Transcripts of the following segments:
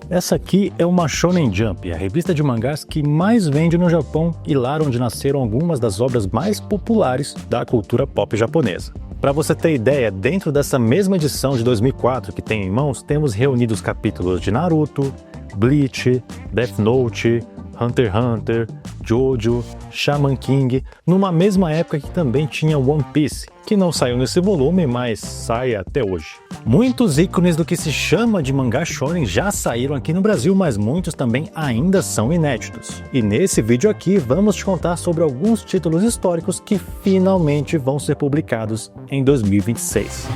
Essa aqui é uma Shonen Jump, a revista de mangás que mais vende no Japão e lá onde nasceram algumas das obras mais populares da cultura pop japonesa. Para você ter ideia, dentro dessa mesma edição de 2004 que tem em mãos, temos reunidos capítulos de Naruto, Bleach, Death Note, Hunter x Hunter, Jojo, Shaman King, numa mesma época que também tinha One Piece, que não saiu nesse volume, mas sai até hoje. Muitos ícones do que se chama de mangá shonen já saíram aqui no Brasil, mas muitos também ainda são inéditos. E nesse vídeo aqui vamos te contar sobre alguns títulos históricos que finalmente vão ser publicados em 2026.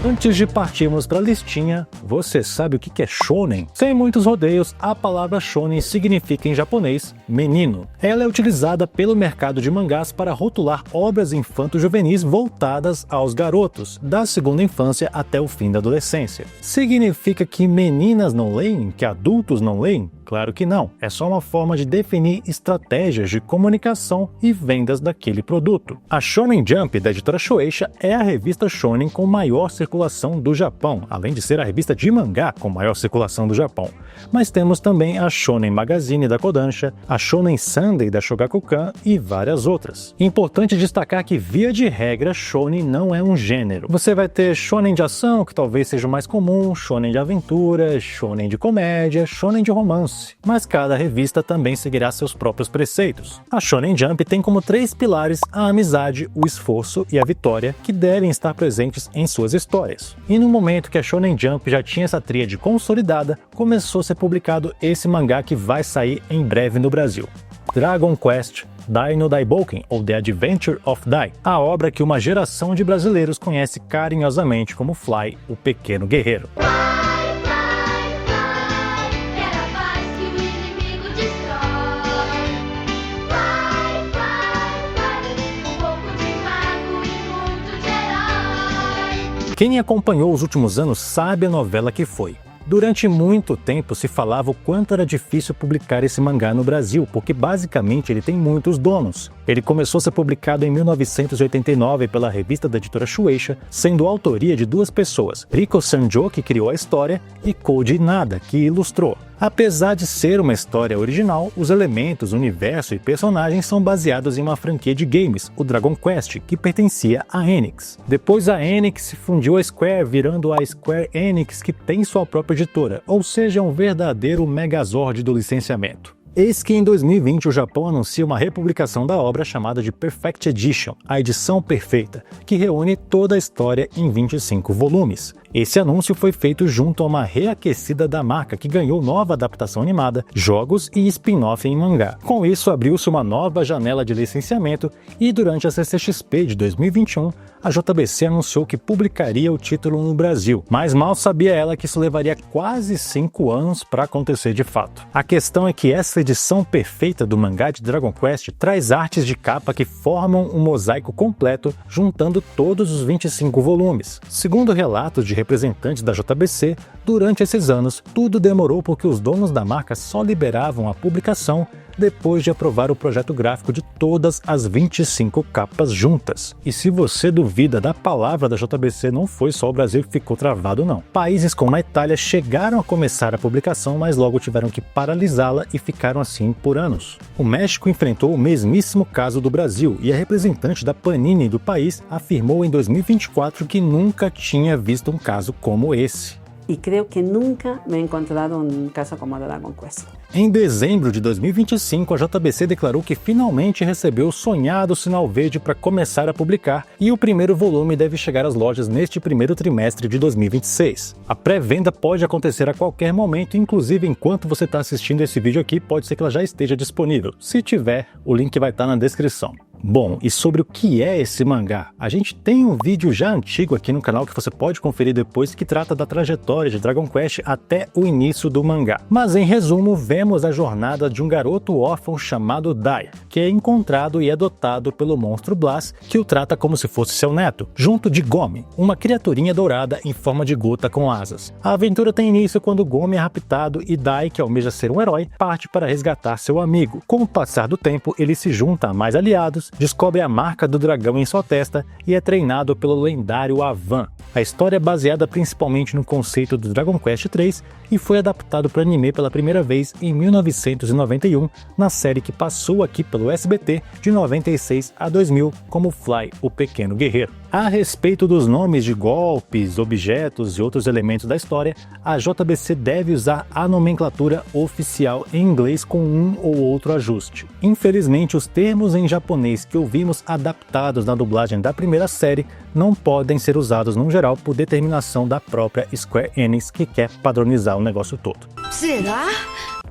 Antes de partirmos para a listinha, você sabe o que é shonen? Sem muitos rodeios, a palavra shonen significa em japonês menino. Ela é utilizada pelo mercado de mangás para rotular obras infanto-juvenis voltadas aos garotos, da segunda infância até o fim da adolescência. Significa que meninas não leem? Que adultos não leem? Claro que não, é só uma forma de definir estratégias de comunicação e vendas daquele produto. A Shonen Jump da editora Shueisha é a revista shonen com maior circulação do Japão, além de ser a revista de mangá com maior circulação do Japão. Mas temos também a Shonen Magazine da Kodansha, a Shonen Sunday da Shogakukan e várias outras. Importante destacar que, via de regra, shonen não é um gênero. Você vai ter shonen de ação, que talvez seja o mais comum, shonen de aventura, shonen de comédia, shonen de romance. Mas cada revista também seguirá seus próprios preceitos. A Shonen Jump tem como 3 pilares a amizade, o esforço e a vitória, que devem estar presentes em suas histórias. E no momento que a Shonen Jump já tinha essa tríade consolidada, começou a ser publicado esse mangá que vai sair em breve no Brasil. Dragon Quest Dai no Daiboken, ou The Adventure of Dai, a obra que uma geração de brasileiros conhece carinhosamente como Fly, o Pequeno Guerreiro. Quem acompanhou os últimos anos sabe a novela que foi. Durante muito tempo se falava o quanto era difícil publicar esse mangá no Brasil, porque basicamente ele tem muitos donos. Ele começou a ser publicado em 1989 pela revista da editora Shueisha, sendo autoria de 2 pessoas, Riko Sanjo, que criou a história, e Koji Nada, que ilustrou. Apesar de ser uma história original, os elementos, universo e personagens são baseados em uma franquia de games, o Dragon Quest, que pertencia à Enix. Depois a Enix se fundiu à Square, virando a Square Enix, que tem sua própria editora, ou seja, um verdadeiro megazord do licenciamento. Eis que em 2020 o Japão anuncia uma republicação da obra chamada de Perfect Edition, a edição perfeita, que reúne toda a história em 25 volumes. Esse anúncio foi feito junto a uma reaquecida da marca que ganhou nova adaptação animada, jogos e spin-off em mangá. Com isso abriu-se uma nova janela de licenciamento e durante a CCXP de 2021, a JBC anunciou que publicaria o título no Brasil, mas mal sabia ela que isso levaria quase 5 anos para acontecer de fato. A questão é que essa edição perfeita do mangá de Dragon Quest traz artes de capa que formam um mosaico completo, juntando todos os 25 volumes. Segundo relatos de representantes da JBC, durante esses anos, tudo demorou porque os donos da marca só liberavam a publicação depois de aprovar o projeto gráfico de todas as 25 capas juntas. E se você duvida da palavra da JBC, não foi só o Brasil que ficou travado não. Países como a Itália chegaram a começar a publicação, mas logo tiveram que paralisá-la e ficaram assim por anos. O México enfrentou o mesmíssimo caso do Brasil e a representante da Panini do país afirmou em 2024 que nunca tinha visto um caso como esse. E creio que nunca me he encontrado um caso como Dragon Quest. Em dezembro de 2025, a JBC declarou que finalmente recebeu o sonhado sinal verde para começar a publicar e o primeiro volume deve chegar às lojas neste primeiro trimestre de 2026. A pré-venda pode acontecer a qualquer momento, inclusive enquanto você está assistindo esse vídeo aqui, pode ser que ela já esteja disponível. Se tiver, o link vai estar na descrição. Bom, e sobre o que é esse mangá? A gente tem um vídeo já antigo aqui no canal que você pode conferir depois que trata da trajetória de Dragon Quest até o início do mangá. Mas em resumo, vemos a jornada de um garoto órfão chamado Dai, que é encontrado e adotado pelo monstro Blas, que o trata como se fosse seu neto, junto de Gomi, uma criaturinha dourada em forma de gota com asas. A aventura tem início quando Gomi é raptado e Dai, que almeja ser um herói, parte para resgatar seu amigo. Com o passar do tempo, ele se junta a mais aliados descobre a marca do dragão em sua testa e é treinado pelo lendário Avan. A história é baseada principalmente no conceito do Dragon Quest III e foi adaptado para anime pela primeira vez em 1991, na série que passou aqui pelo SBT de 96 a 2000 como Fly, o Pequeno Guerreiro. A respeito dos nomes de golpes, objetos e outros elementos da história, a JBC deve usar a nomenclatura oficial em inglês com um ou outro ajuste. Infelizmente, os termos em japonês que ouvimos adaptados na dublagem da primeira série não podem ser usados no geral por determinação da própria Square Enix, que quer padronizar o negócio todo. Será?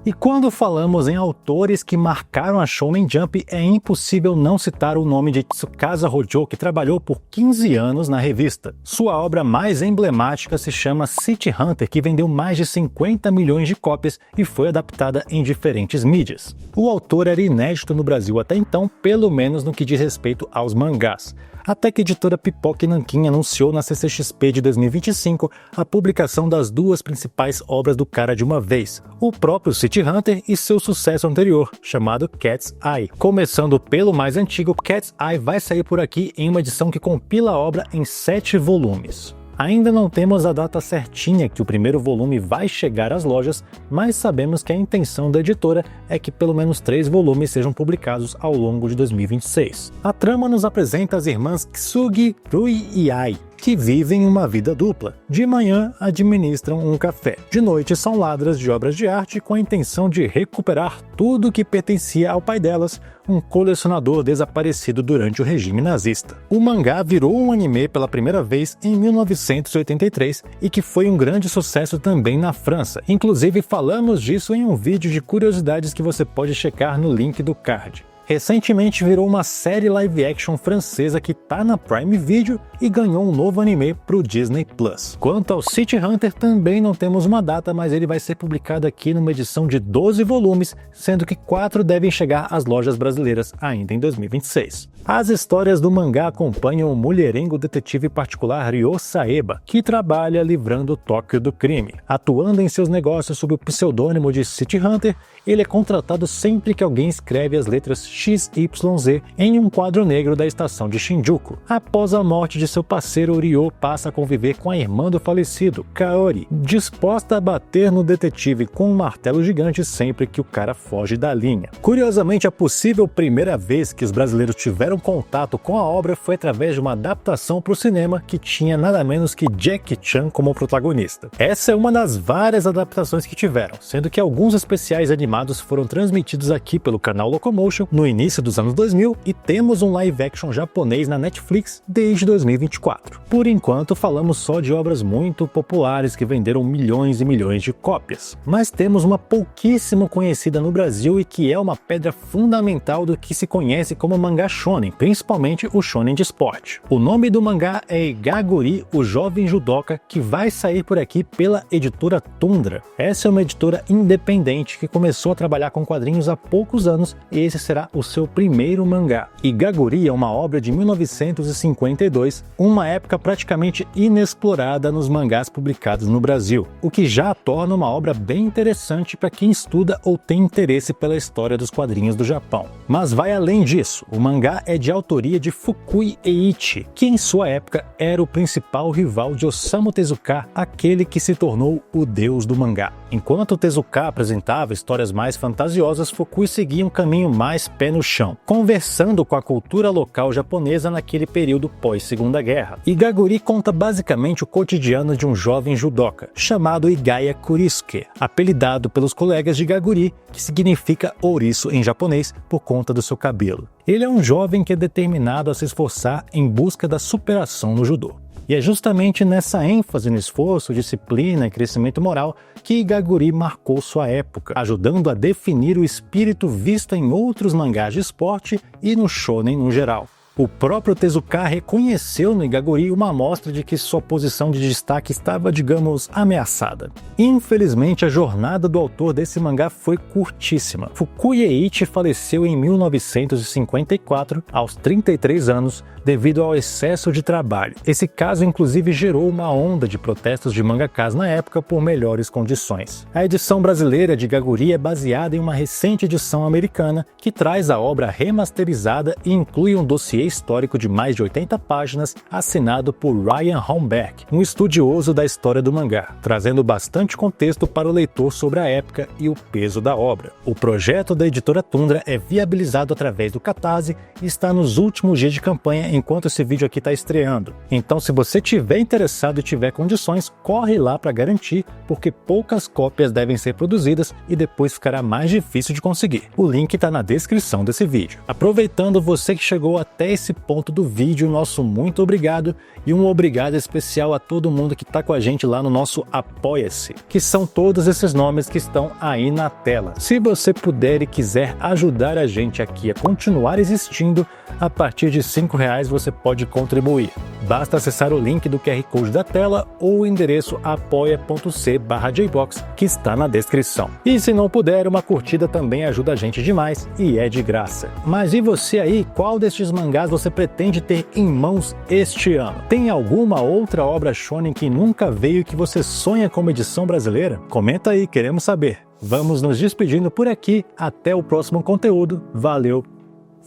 E quando falamos em autores que marcaram a Shonen Jump, é impossível não citar o nome de Tsukasa Hojo, que trabalhou por 15 anos na revista. Sua obra mais emblemática se chama City Hunter, que vendeu mais de 50 milhões de cópias e foi adaptada em diferentes mídias. O autor era inédito no Brasil até então, pelo menos no que diz respeito aos mangás. Até que a editora Pipoca Nanquim anunciou na CCXP de 2025 a publicação das duas principais obras do cara de uma vez, o próprio City Hunter e seu sucesso anterior, chamado Cat's Eye. Começando pelo mais antigo, Cat's Eye vai sair por aqui em uma edição que compila a obra em 7 volumes. Ainda não temos a data certinha que o primeiro volume vai chegar às lojas, mas sabemos que a intenção da editora é que pelo menos 3 volumes sejam publicados ao longo de 2026. A trama nos apresenta as irmãs Kisugi, Rui e Ai, que vivem uma vida dupla. De manhã, administram um café. De noite, são ladras de obras de arte com a intenção de recuperar tudo que pertencia ao pai delas, um colecionador desaparecido durante o regime nazista. O mangá virou um anime pela primeira vez em 1983 e que foi um grande sucesso também na França. Inclusive, falamos disso em um vídeo de curiosidades que você pode checar no link do card. Recentemente virou uma série live action francesa que tá na Prime Video e ganhou um novo anime pro Disney Plus. Quanto ao City Hunter, também não temos uma data, mas ele vai ser publicado aqui numa edição de 12 volumes, sendo que 4 devem chegar às lojas brasileiras ainda em 2026. As histórias do mangá acompanham o mulherengo detetive particular Ryo Saeba, que trabalha livrando Tóquio do crime. Atuando em seus negócios sob o pseudônimo de City Hunter, ele é contratado sempre que alguém escreve as letras XYZ em um quadro negro da estação de Shinjuku. Após a morte de seu parceiro, Ryo passa a conviver com a irmã do falecido, Kaori, disposta a bater no detetive com um martelo gigante sempre que o cara foge da linha. Curiosamente, a possível primeira vez que os brasileiros tiveram contato com a obra foi através de uma adaptação para o cinema que tinha nada menos que Jackie Chan como protagonista. Essa é uma das várias adaptações que tiveram, sendo que alguns especiais animados foram transmitidos aqui pelo canal Locomotion no início dos anos 2000 e temos um live action japonês na Netflix desde 2024. Por enquanto, falamos só de obras muito populares que venderam milhões e milhões de cópias, mas temos uma pouquíssimo conhecida no Brasil e que é uma pedra fundamental do que se conhece como mangá shonen, principalmente o shonen de esporte. O nome do mangá é Igaguri, o Jovem Judoca, que vai sair por aqui pela editora Tundra. Essa é uma editora independente que começou a trabalhar com quadrinhos há poucos anos e esse será o seu primeiro mangá. Igaguri é uma obra de 1952, uma época praticamente inexplorada nos mangás publicados no Brasil, o que já a torna uma obra bem interessante para quem estuda ou tem interesse pela história dos quadrinhos do Japão. Mas vai além disso, o mangá é de autoria de Fukui Eiichi, que em sua época era o principal rival de Osamu Tezuka, aquele que se tornou o deus do mangá. Enquanto Tezuka apresentava histórias mais fantasiosas, Fukui seguia um caminho mais pé no chão, conversando com a cultura local japonesa naquele período pós-Segunda Guerra. Igaguri conta basicamente o cotidiano de um jovem judoca, chamado Igaya Kurisuke, apelidado pelos colegas de Gaguri, que significa ouriço em japonês por conta do seu cabelo. Ele é um jovem que é determinado a se esforçar em busca da superação no judô. E é justamente nessa ênfase no esforço, disciplina e crescimento moral que Igaguri marcou sua época, ajudando a definir o espírito visto em outros mangás de esporte e no shonen no geral. O próprio Tezuka reconheceu no Igaguri uma amostra de que sua posição de destaque estava, digamos, ameaçada. Infelizmente, a jornada do autor desse mangá foi curtíssima. Fukuya Eiichi faleceu em 1954, aos 33 anos, devido ao excesso de trabalho. Esse caso, inclusive, gerou uma onda de protestos de mangakas na época por melhores condições. A edição brasileira de Igaguri é baseada em uma recente edição americana que traz a obra remasterizada e inclui um dossiê histórico de mais de 80 páginas assinado por Ryan Homberg, um estudioso da história do mangá, trazendo bastante contexto para o leitor sobre a época e o peso da obra. O projeto da editora Tundra é viabilizado através do Catarse e está nos últimos dias de campanha enquanto esse vídeo aqui está estreando. Então, se você tiver interessado e tiver condições, corre lá para garantir, porque poucas cópias devem ser produzidas e depois ficará mais difícil de conseguir. O link está na descrição desse vídeo. Aproveitando, você que chegou até esse ponto do vídeo, nosso muito obrigado e um obrigado especial a todo mundo que está com a gente lá no nosso Apoia-se, que são todos esses nomes que estão aí na tela. Se você puder e quiser ajudar a gente aqui a continuar existindo, a partir de R$5 você pode contribuir. Basta acessar o link do QR Code da tela ou o endereço apoia.c/jbox que está na descrição. E se não puder, uma curtida também ajuda a gente demais e é de graça. Mas e você aí, qual destes mangás você pretende ter em mãos este ano? Tem alguma outra obra shonen que nunca veio e que você sonha como edição brasileira? Comenta aí, queremos saber. Vamos nos despedindo por aqui, até o próximo conteúdo. Valeu,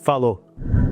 falou!